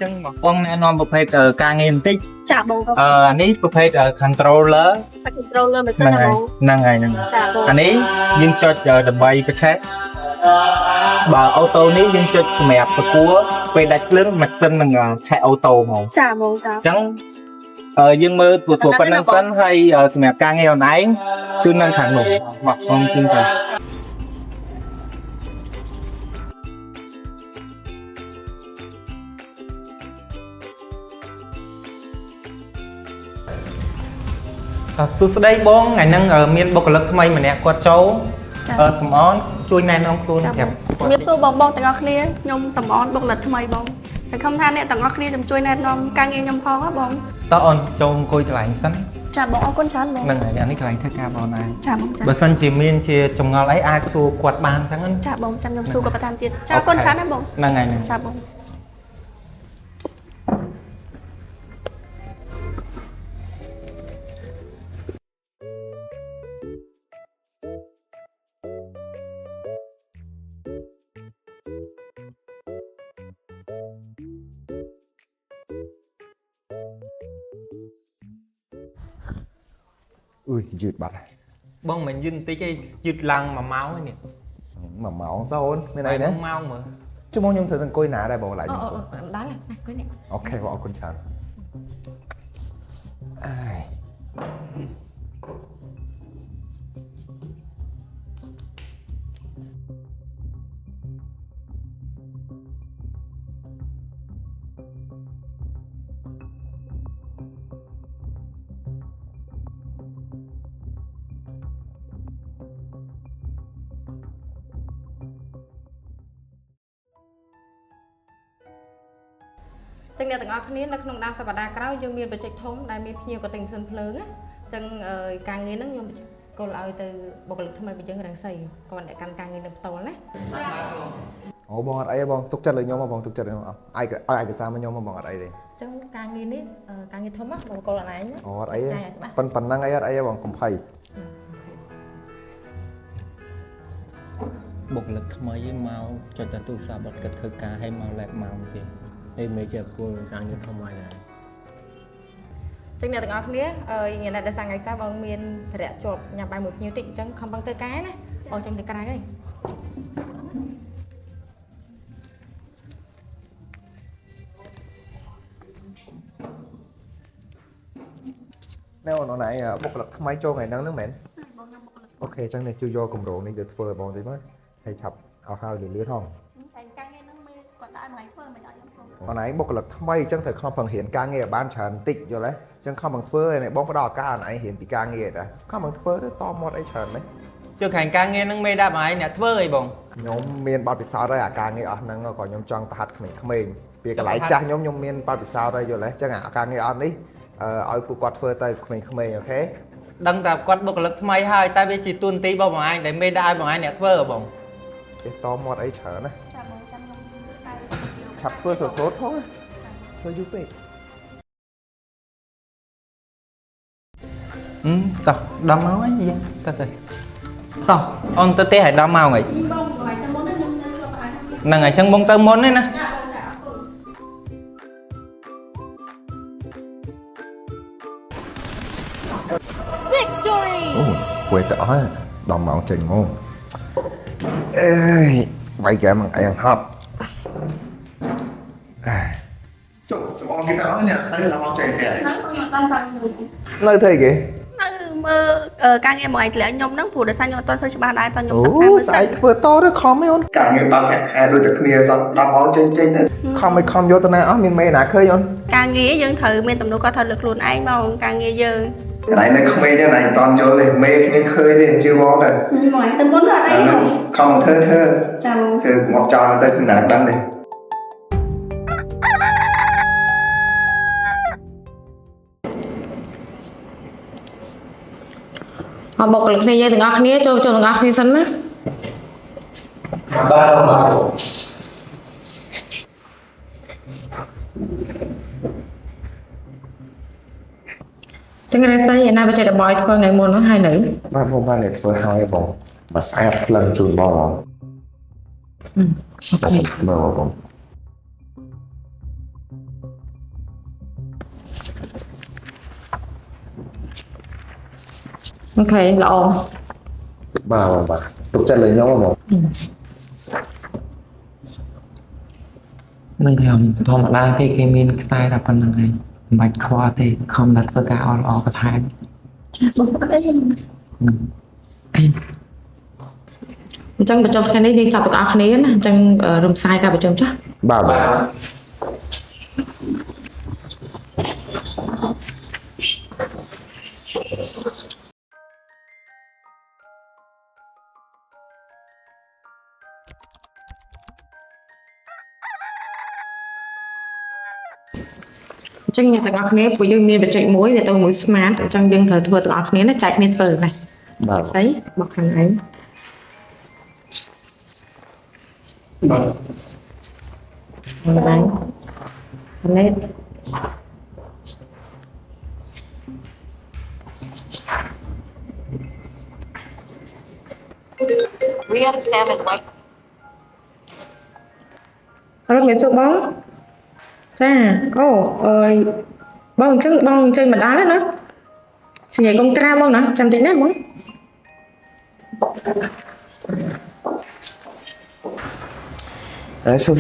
ចឹងមកបងណែនាំប្រភេទការងារបន្តិចចាបងអានេះប្រភេទ controller controller មិនសិនណាបងហ្នឹងហើយហ្នឹងចាបងអានេះយើងចុចដើម្បីប្រឆេះបើអូតូនេះយើងចុចសម្រាប់ប្រគួរពេលដាច់ភ្លើងម៉ាស៊ីននឹងឆេះអូតូហ្មងចាបងចាអញ្ចឹងយើងមើលព្រោះប៉ុណ្ណឹងសិនហើយសម្រាប់ការងារអនឡាញគឺនៅខាងនោះមកខ្ញុំជឿថាសួស្តីបងថ្ងៃហ្នឹងមានបុគ្គលិកថ្មីម្នាក់គាត់ចូលសំអនជួយណែនាំខ្លួនប្រាប់ជំរាបសួរបងទាំងអស់គ្នាខ្ញុំសំអនបុគ្គលិកថ្មីបងសង្ឃឹមថាអ្នកទាំងអស់គ្នាជួយណែនាំការងារខ្ញុំផងហ៎បងតើអូនចូលអង្គុយកន្លែងសិនចាបងអរគុណច្រើនបងហ្នឹងហើយនេះកន្លែងធ្វើការបងឯងចាបងចាបើសិនជាមានជាចម្ងល់អីអាចសួរគាត់បានអញ្ចឹងណាចាបងចាំខ្ញុំសួរគាត់បន្ថែមទៀតចាអរគុណច្រើនណាបងហ្នឹងហើយចាបងui dượt bạch បងមិនយឺតបន្តិចទេយឺតឡើង1ម៉ោងហើយនេះ mà máu sao ôn bên này đấy 1ម៉ោងមើល chứ mong nhung thử thằng côi nã đây bỏ lại ដល់ហើយគួយនេះ ok bỏ con chán ai ចឹងអ្នកទាំងអស់គ្នានៅក្នុងដើមសប្តាហ៍ក្រោយយើងមានបច្ចេកធំដែលមានភ្ញៀវក៏ទិញសិនភ្លើងណាចឹងការងារហ្នឹងខ្ញុំកុលឲ្យទៅបុគ្គលិកថ្មីរបស់យើងរាំងសីគាត់អ្នកកាន់ការងារនៅផ្ទាល់ណា ủaបងអត់អីបងទុកចិត្តលើខ្ញុំមកបងទុកចិត្តខ្ញុំអាយឲ្យឯកសារមកខ្ញុំមកបងអត់អីទេចឹងការងារនេះការងារធំណាបងកុលអនឡាញណាអូអត់អីប៉ុណ្ណឹងអីអត់អីបងកំភៃ បុគ្គលិកថ្មីមកចុចតែទូរស័ព្ទអត់គិតធ្វើការឲ្យមកឡែកម៉ោងទេហើយមិនជាគោលការងារធំហើយដែរ ចឹងអ្នកទាំងអស់គ្នាញ៉ាំដល់ថ្ងៃសៅរ៍បងមានធរៈជាប់ញ៉ាំបាយមួយភ្ញៀវតិចចឹងខំប្រឹងធ្វើការណាបងចឹងទៅក្រៅហើយ nếu nó này bốc lật máy cho ngày nắng nước mến ok chẳng này chưa do cùng đồ này được phơi bọn tí mới hay chập ao hao để lưới không còn này bốc lật máy chẳng thể không phần hiện ca nghe ban tràn tịnh rồi đấy chẳng không bằng phơi này bóng có đỏ ca này hiện bị ca nghe đã không bằng phơi đó to một ấy tràn đấy ជើខាងការងារនឹងមេដាក់មកឯងអ្នកធ្វើអីបង nhóm miền bao bị sao đây à ca nghe ở năng còn nhóm trong hạt mình vì cái lại cha nhóm miền bao bị sao đây rồi đấy chẳng à ca nghe on đi ở phụ quạt phơi tay mình ok ដឹងតែគាត់បុគ្គលិកថ្មីហើយតែវាជាទួនាទីរបស់បងឯងដែលមេដាក់ឲ្យបងឯងអ្នកធ្វើហ៎បង cái to một ấy trở này ចាបងចាំខ្ញុំតែ chặt phơi sốt sốt thôi thôi giúp đi តោះដល់មកហើយយើងទៅទៅតោះអូនទៅទេឲ្យដល់មកហី បងកន្លែងទៅមុនហ្នឹងខ្ញុំនៅជាប់អាន ហ្នឹងហើយចឹងបងទៅមុនទេណា ចាបងចាអរគុណ Victory ôi quê tỏ đòn mạo trình ngon ê vậy kìa mà ăn hot chụp con cái đó nha đây là mạo trình kìa ហើយខ្ញុំបានតាម nơi thầy kìa នៅមើលការងារមួយឯងធ្លាក់ខ្ញុំហ្នឹងព្រោះដោយសារខ្ញុំអត់ទាន់ធ្វើច្បាស់ដែរតើខ្ញុំសិក្សាមើ ủa លសិន sao vừa to đó không mấy ông cả người bao hẹn hai đôi được kia xong đòn mạo trình trình thế không mấy không vô tao này ó miền mê nã khơi không ការងារយើងត្រូវមានទំនួលខុសត្រូវលើខ្លួនឯងមកការងារយើង cái này này không mê cái này toàn vô lên mê miền khơi đi chưa món rồi មួយទៅមុនអត់អី không thơ thơ ចាំ คือmột trò tới nãy đăng đi អបបុគ្គលិកគ្នាយើងទាំងអស់គ្នាចូលទាំងអស់គ្នាសិនណា បាទបាទ ចឹងរ៉េសៃឯណាបច្ចេករបស់ធ្វើថ្ងៃមុនហ្នឹងហើយនៅ ba này phơi hai bóng mà sai lần chùn bò បង អូខេល្អ បាទទុកចិត្តលើខ្ញុំបង នឹងខ្ញុំធម្មតាគេមានខ្សែតែប៉ុណ្្នឹងឯងមិនបាច់ខ្វល់ទេខំតែធ្វើការអល្អបន្ថែម បងប្អូនអី អញ្ចឹងបញ្ចប់ថ្ងៃនេះយើងចាប់ទាំងអស់គ្នាណាអញ្ចឹងរំសាយការប្រជុំចាស់ បាទ អញ្ចឹងអ្នកទាំងអស់គ្នាពួកយើងមានបច្ចេកមួយដែលទៅមួយ smart អញ្ចឹងយើងត្រូវធ្វើទាំងអស់គ្នាណាចែកគ្នាធ្វើណា បាទ ស្អីមកខាងឯងបាទខាងឯងនេះ We have 7 like អរមានសុខបងចាអូអើយបងអញ្ចឹងបងចេញមកដល់ហើយណាសញ្ញាកុំត្រាបងណាចាំតិចណាបង ហើយសុំ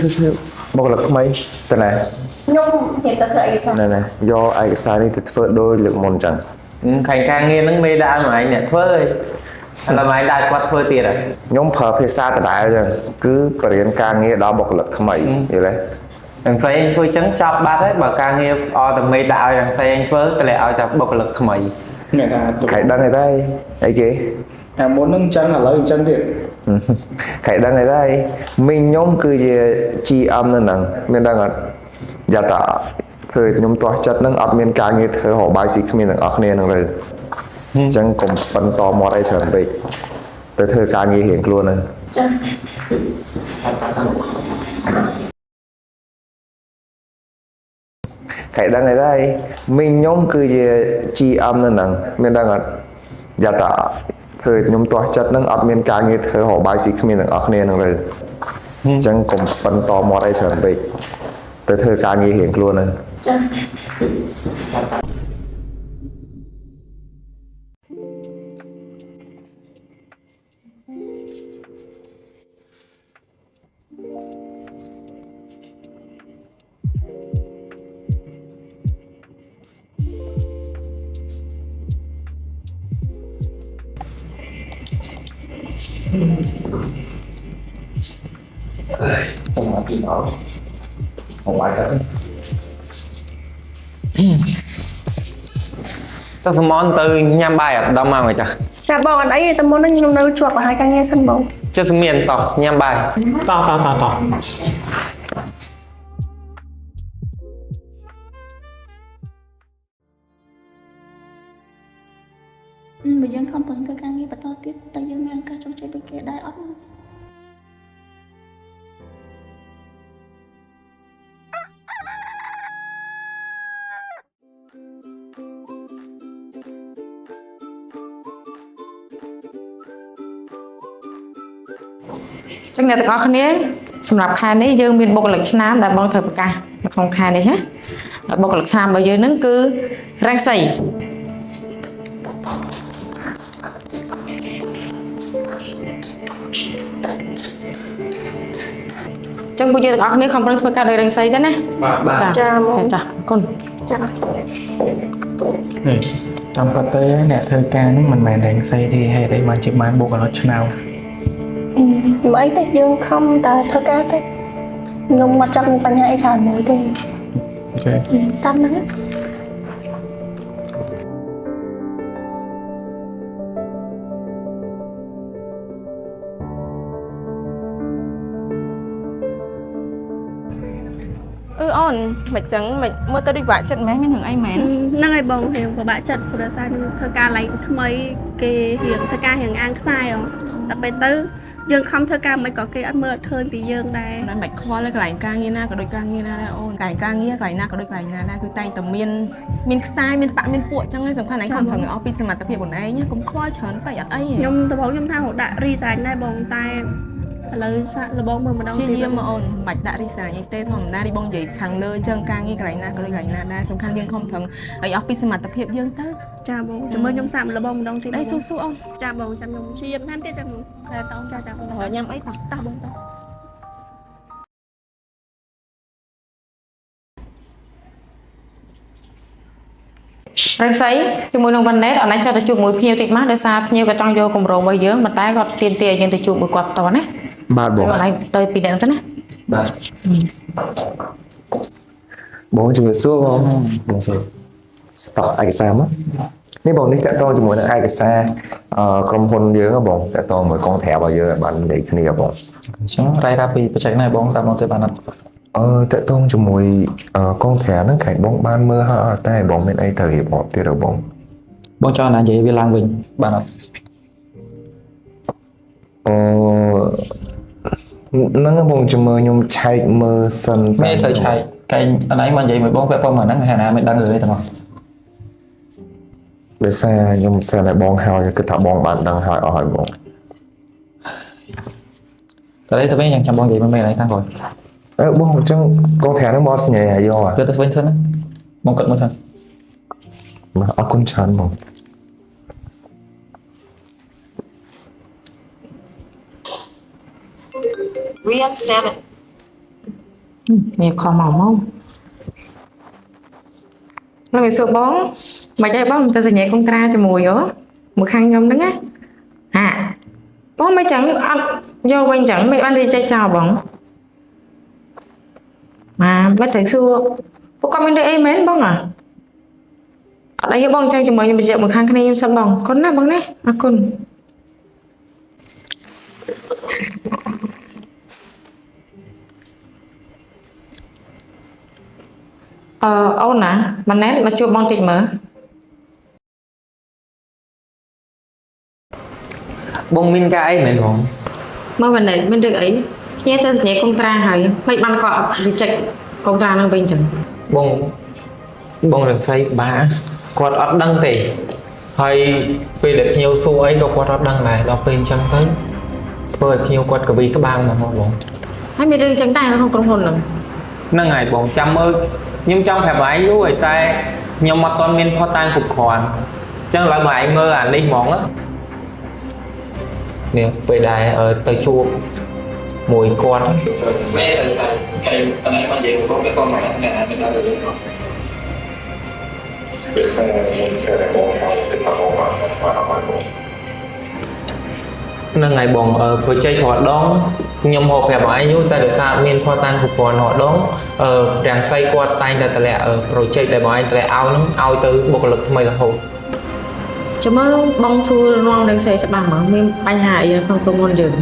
មកលឹកថ្មីតើណា ខ្ញុំហ៊ានទៅធ្វើអីសោះ ណែយកឯកសារនេះទៅធ្វើដោយលើកមុនចឹង ខាងការងារហ្នឹងមេដើមហ្នឹងឯងអ្នកធ្វើឯងឥឡូវឯងដើរគាត់ធ្វើទៀតហើយ ខ្ញុំប្រើភាសាដដែលចឹងគឺបរិញ្ញាការងារដល់បុគ្គលិកថ្មីយល់ទេ ទាំងផ្សេងធ្វើចឹងចប់បាត់ហើយបើការងារអត់តែមេដាក់ឲ្យទាំងផ្សេងធ្វើតម្លាក់ឲ្យតែបុគ្គលិកថ្មី អ្នកថា ខៃដឹងអីដែរអីគេ អាមុនហ្នឹងអញ្ចឹងឥឡូវអញ្ចឹងទៀត ខៃដឹងអីដែរមីងខ្ញុំគឺជា GM នៅហ្នឹងមានដឹងអត់យ៉ាតាធ្វើខ្ញុំទាស់ចិត្តហ្នឹងអត់មានការងារធ្វើរបាយស៊ីគ្មានទាំងអស់គ្នាហ្នឹងទេអញ្ចឹងកុំបន្តមកអីច្រើនពេកទៅធ្វើការងាររៀងខ្លួនហ្នឹង ខៃដឹងអីដែរមីងខ្ញុំគឺជា GM នៅហ្នឹងមានដឹងអត់យ៉ាតាធ្វើខ្ញុំទាស់ចិត្តហ្នឹងអត់មានការងារធ្វើរបាយស៊ីគ្មានទាំងអស់គ្នាហ្នឹងទេអញ្ចឹងកុំបន្តមកអីច្រើនពេកទៅធ្វើការងាររៀងខ្លួនហ្នឹង Không mà tìm ở không phải cả ទៅសមនទៅញ៉ាំបាយអត់ដល់មកមិនចា ចាបងអត់អីតែមុនហ្នឹងខ្ញុំនៅជាប់ឲ្យការងារសិនបង ចិត្តសម្មានតោះញ៉ាំបាយ តោះ បើយើងខំប្រឹងធ្វើការងារបន្តទៀតតែយើងមានឱកាសចូលចិត្តដូចគេដែរអត់ណា ចឹងអ្នកទាំងអស់គ្នាសម្រាប់ខែនេះយើងមានបុគ្គលិកឆ្នាំដែលបងត្រូវប្រកាសនៅក្នុងខែនេះណាបុគ្គលិកឆ្នាំរបស់យើងហ្នឹងគឺរ៉េសីចឹងពួកយើងទាំងអស់គ្នាខំប្រឹងធ្វើការដោយរ៉េសីទៅណាបាទចាបងចាអរគុណចា នេះតាមពិតទៅអ្នកធ្វើការហ្នឹងមិនមែនតែស្អីទេហេតុអីបានជាបានបុគ្គលិកឆ្នើម មិនអីទេយើងខំតែធ្វើការទៅខ្ញុំមកចាប់មានបញ្ហាអីច្រើនមួយទេ អូខេ តាមហ្នឹង អូនមិនចឹងមិនមើលទៅដូចបាក់ចិត្តមែនមានរឿងអីមែន ហ្នឹងហើយបងរៀងពិបាកចិត្តព្រោះសារធ្វើការឡើងថ្មីគេរៀងធ្វើការរៀងអាងខ្សែហ៎តែពេលទៅយើងខំធ្វើការមិនក៏គេអត់មើលអត់ឃើញពីយើងដែរ មិនបាច់ខ្វល់កន្លែងការងារណាក៏ដូចការងារណាដែរអូនកន្លែងការងារកន្លែងណាក៏ដូចកន្លែងណាដែរគឺតែងតែមានខ្សែមានបាក់មានពួកចឹងឯងសំខាន់ឯងខំប្រឹងឲ្យអស់ពីសមត្ថភាពខ្លួនឯងកុំខ្វល់ច្រើនពេកអត់អី ខ្ញុំដំបូងខ្ញុំថារកដាក់ resign ដែរបងតែ ឥឡូវសាក់លបងមើលម្ដង ជា ទៀត យាមមកអូនបាច់ដាក់រីសាញអីទេធម្មតានេះបងនិយាយខាងលើចឹងការងារកន្លែងណាក៏ដូចកន្លែងណាដែរសំខាន់យើងខំប្រឹងឲ្យអស់ពីសមត្ថភាពយើងទៅ ចាបងចាំមើលខ្ញុំសាក់លបងម្ដងទៀត អីស៊ូស៊ូអូន ចាបងចាំខ្ញុំព្យាយាមតាមទៀតចាំបងតែតោងចាបង រញ៉ាំអីតោះ តោះបងតោះ រងសីជាមួយនឹងវ៉ាន់ណេតអនឡាញគាត់ទៅជួបមួយភ្ញៀវតិចមកដោយសារភ្ញៀវក៏ចង់យកគម្រោងរបស់យើងប៉ុន្តែគាត់ទាមទារឲ្យយើងទៅជួបមួយគាត់ផ្ទាល់ណា បាទបង អនឡាញទៅពីអ្នកទៅណា បាទបងជំរាបសួរបងបងសួរតោះឯកសារមកនេះបងនេះតកតជាមួយនឹងឯកសារក្រុមហ៊ុនយើងហ៎បងតកតមួយកងត្រារបស់យើងបាននិយាយគ្នាបង អញ្ចឹងរ៉ៃរាប់ពីបច្ចេកណាបងតាមមកទៅបានអត់ តកតជាមួយកងត្រាហ្នឹងខែបងបានមើលហើយអត់តែបងមានអីត្រូវរៀបរាប់ទៀតទេបង បងចង់ណានិយាយវាឡើងវិញបានអត់ ហ្នឹងបងជំមើខ្ញុំឆែកមើលសិន មានត្រូវឆែកកែងអនឡាញមកនិយាយមួយបងពាក់ព័ន្ធមកហ្នឹងហេតុណាមិនដឹងរឿងទេទាំងអស់ ដោយសារខ្ញុំសើតែបងហើយគិតថាបងបានដឹងហើយអស់ហើយបង តែទៅវិញយ៉ាងចាំបងនិយាយមកមែនហើយខាងក្រោយ បងអញ្ចឹងកងត្រាហ្នឹងមកសញ្ញាយក ទៅទៅវិញសិនណាបងគិតមើលសិន មកអរគុណច្រើនបង VM7. មានខំមកមកលោកវិសុបងមិនអីបងទៅសញ្ញាកុងត្រាជាមួយហ៎មួយខាងខ្ញុំហ្នឹងណាហាបងមិនចឹងអត់យកវិញចឹងមិនបានរីចេចចោលបងមកមិនត្រូវសួរពួកគាត់មានអីមែនបងអត់អីបងចឹងជាមួយខ្ញុំបញ្ជាក់មួយខាងគ្នាខ្ញុំសិនបងកូនណាបងណាអរគុណអូនណាម៉ាណែតមកជួបបងតិចមើល បងមានការអីមែនបង មើលម៉ាណែតមានរឿងអីភ្ញាទៅសញ្ញាកុងត្រាហើយមិនបានគាត់រីចេចកុងត្រានឹងវិញចឹង បងរងសៃបាគាត់អត់ដឹងទេហើយពេលដែលភ្ញៀវសួរអីក៏គាត់អត់ដឹងដែរដល់ពេលអញ្ចឹងទៅធ្វើឲ្យភ្ញៀវគាត់កវីក្បាលមកបង ហើយមានរឿងចឹងដែរនៅក្នុងក្រុមហ៊ុនហ្នឹង ហ្នឹងហើយបងចាំមើលខ្ញុំចង់ប្រាប់ឯងយូរហើយតែខ្ញុំអត់ទាន់មានផុសតាំងគ្រប់គ្រាន់អញ្ចឹងឡើយមកឯងមើលអានេះហ្មងនេះពេលដែលទៅជួបមួយគាត់មែនតែអនឡាញមកនិយាយបងគាត់មកណាស់មិនដឹងរឿង Biasanya yang saya ada mau kita mau apa ហ្នឹងហើយបងប្រជែករាល់ដងខ្ញុំហៅប្រាប់ឯងយូរតែដោយសារមានផុសតាំងគ្រប់គ្រាន់រាល់ដងទាំងស្អីគាត់តែងតែតម្លាក់ប្រជែកដែលបងឯងតម្លាក់ឲ្យហ្នឹងឲ្យទៅបុគ្គលិកថ្មីរហូត ចាំមើលបងជួលរងនឹងសេច្បាស់មកមានបញ្ហាអីនៅក្នុងក្រុមហ៊ុនយើង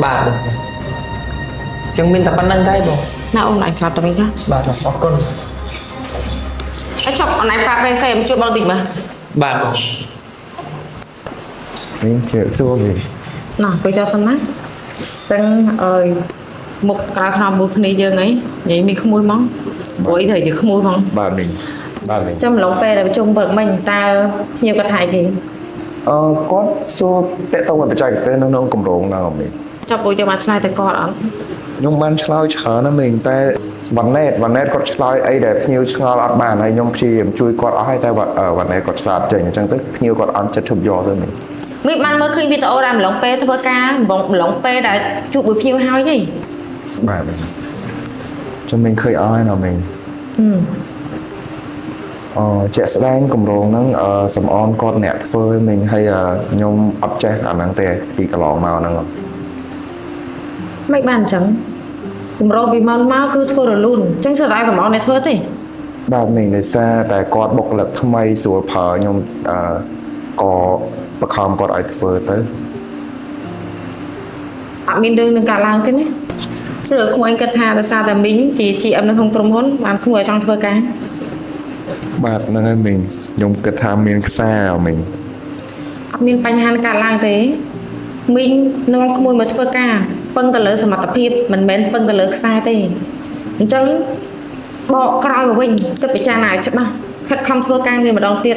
បាទបងចឹងមានតែប៉ុណ្្នឹងដែរបង ណាអូនអញខ្លាប់ទៅវិញណា បាទអរគុណ អញឈប់អនឡាញប្រាប់ពេលសេមកជួបបងតិចមើល បាទបង Ini cek suami ណាពេលចោលសិនណាចឹងមុខក្រៅខ្នងមួយគ្នាយើងអីនិយាយមានក្មួយហ្មងព្រោះអីត្រូវជាក្មួយហ្មង ba mình ចាំឡងពេលដែលប្រជុំព្រឹកមិញតើភ្ញៀវគាត់ថៃគេ គាត់សួរតេតតបច្ចេកទេសនៅក្នុងគម្រោងណាមិញ ចាប់ពួកយើងបានឆ្លើយទៅគាត់អត់ ខ្ញុំបានឆ្លើយច្រើនណាស់មិញតែវ៉ាន់ណេតគាត់ឆ្លើយអីដែលភ្ញៀវឆ្ងល់អត់បានហើយខ្ញុំព្យាយាមជួយគាត់អស់ហើយតែវ៉ាន់ណេតគាត់ឆ្លាតចេញអញ្ចឹងទៅភ្ញៀវគាត់អត់ចិត្តជប់យកទៅមិញ មានបានមើលឃើញវីដេអូដែលម្លងពេលធ្វើការម្លងពេលដែលជួបមួយភ្ញៀវហើយហី បាទខ្ញុំមិនឃើញអស់ហើយណាមិញជាក់ស្ដែងគម្រោងហ្នឹងសំអនគាត់អ្នកធ្វើមិញហើយខ្ញុំអត់ចេះអាហ្នឹងទេពីកន្លងមកហ្នឹង មិនបានអញ្ចឹងគម្រោងពីមុនមកគឺធ្វើរលូនអញ្ចឹងសិតតែកំអអ្នកធ្វើទេ បាទមិញដោយសារតែគាត់បុគ្គលិកថ្មីស្រួលប្រើខ្ញុំក៏បខំគាត់ឲ្យធ្វើទៅ អត់មានរឿងនឹងកើតឡើងទេណាឬក្មួយគិតថាដោយសារតែមីងជា GM នៅក្នុងក្រុមហ៊ុនបានធ្វើឲ្យចង់ធ្វើការ បាទហ្នឹងហើយមិញខ្ញុំគិតថាមានខ្សែមិញ អត់មានបញ្ហានឹងកើតឡើងទេមីងនាំក្មួយមកធ្វើការពឹងទៅលើសមត្ថភាពមិនមែនពឹងទៅលើខ្សែទេអញ្ចឹងបកក្រោយមកវិញគិតពិចារណាឲ្យច្បាស់ខិតខំធ្វើការងារម្ដងទៀត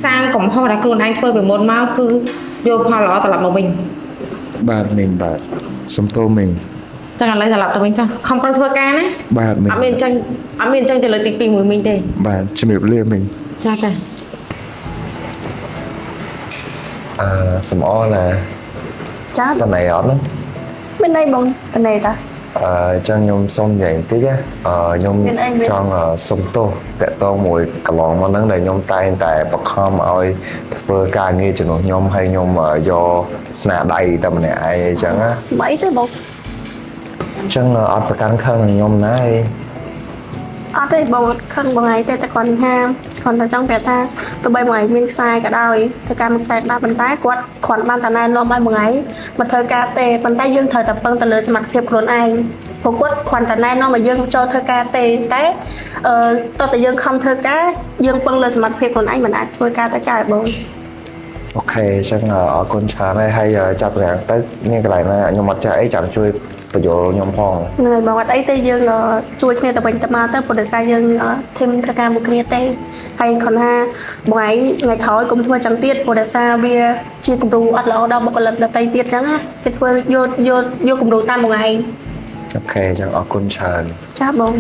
សាងកំហុសដែលខ្លួនឯងធ្វើពីមុនមកគឺយកផលល្អត្រឡប់មកវិញ បាទមិញបាទ អ សំទោមិញ ចឹងឥឡូវត្រឡប់ទៅវិញចុះខំប្រឹងធ្វើការណា បាទមិញ អត់មានចឹងទៅលើកទី2មួយមិញទេ បាទជំរាបលាមិញ ចាចា សំអណា ចា តណៃអត់ហ្នឹង មានអីបងតនេតា ចឹងខ្ញុំសុំនិយាយបន្តិចណាខ្ញុំ មានអីមាន ចង់សុំទោសតកតងមួយកន្លងមកហ្នឹងដែលខ្ញុំតែងតែបខំឲ្យធ្វើការងារជំនួសខ្ញុំហើយខ្ញុំយកស្នាដៃតែម្នាក់ឯងអីចឹងណា ស្អីទេបង ចឹងអត់ប្រកាន់ខឹងនឹងខ្ញុំណាឯង អត់ទេបងអត់ខឹងបងឯងទេតែគាត់ហាមគាត់តែចង់ប្រាប់ថាទោះបីបងឯងមានខ្សែក៏ដោយធ្វើការមួយខ្សែក៏ដោយប៉ុន្តែគាត់គ្រាន់បានតែណែនាំឲ្យបងឯងមកធ្វើការទេប៉ុន្តែយើងត្រូវតែពឹងទៅលើសមត្ថភាពខ្លួនឯងព្រោះគាត់គ្រាន់តែណែនាំឲ្យយើងចូលធ្វើការទេតែតោះតែយើងខំធ្វើការយើងពឹងលើសមត្ថភាពខ្លួនឯងមិនអាចធ្វើការទៅកើតបង អូខេចឹងអរគុណច្រើនហើយចាប់ពីខាងទៅមានកន្លែងណាខ្ញុំអត់ចេះអីចាំជួយបញ្យល់ខ្ញុំផង ហ្នឹងហើយបងអត់អីទេយើងជួយគ្នាទៅវិញទៅមកទៅព្រោះដោយសារយើងធីមធ្វើការមួយគ្នាទេហើយគាត់ថាបងឯងថ្ងៃក្រោយកុំធ្វើចឹងទៀតព្រោះដោយសារវាជាគំរូអត់ល្អដល់បុគ្គលិកដទៃទៀតចឹងណាគេធ្វើយកគំរូតាមបងឯង អូខេចឹងអរគុណច្រើន ចាបង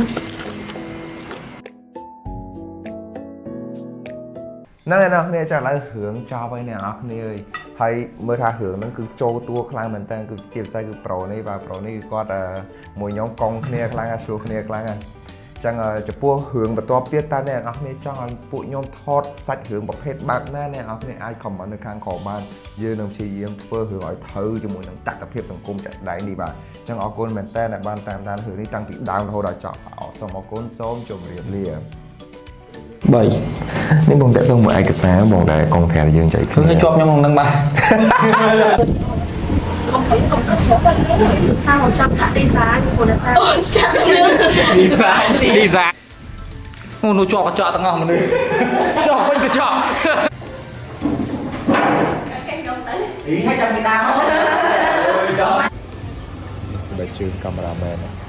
ហ្នឹងហើយអ្នកគ្នាចាឥឡូវរឿងចប់ហើយអ្នកនរគ្នាអើយហើយមើលថារឿងហ្នឹងគឺចូលតួខ្លាំងមែនតើគឺជាពិសេសគឺប្រូនេះបាទប្រូនេះគឺគាត់មួយខ្ញុំកង់គ្នាខ្លាំងឆ្លោះគ្នាខ្លាំងហ្នឹងចឹងចំពោះរឿងបន្ទាប់ទៀតតើអ្នកនរគ្នាចង់ឲ្យពួកខ្ញុំថតសាច់រឿងប្រភេទបែបណាអ្នកនរគ្នាអាច comment នៅខាងក្រោមបានយើងនឹងព្យាយាមធ្វើរឿងឲ្យត្រូវជាមួយនឹងតក្កភាពសង្គមចាក់ស្ដែងនេះបាទចឹងអរគុណមែនតើអ្នកបានតាមដានរឿងនេះតាំងពីដើមរហូតដល់ចប់សូមអរគុណសូមជម្រាបលា 3 នេះបងតាក់ទងមួយឯកសារបងដែលកងធានយើងចៃ ធ្វើឲ្យជាប់ខ្ញុំក្នុងនឹងបាទ ថាមកចាំដាក់ទីសាព្រោះដោយសារអូស្គាល់ ឌីហ្សាអូនោះជាប់កញ្ចក់ទាំងអស់មនុស្សជាប់វិញកញ្ចក់ ស្បែកជើងកាមេរ៉ាមែន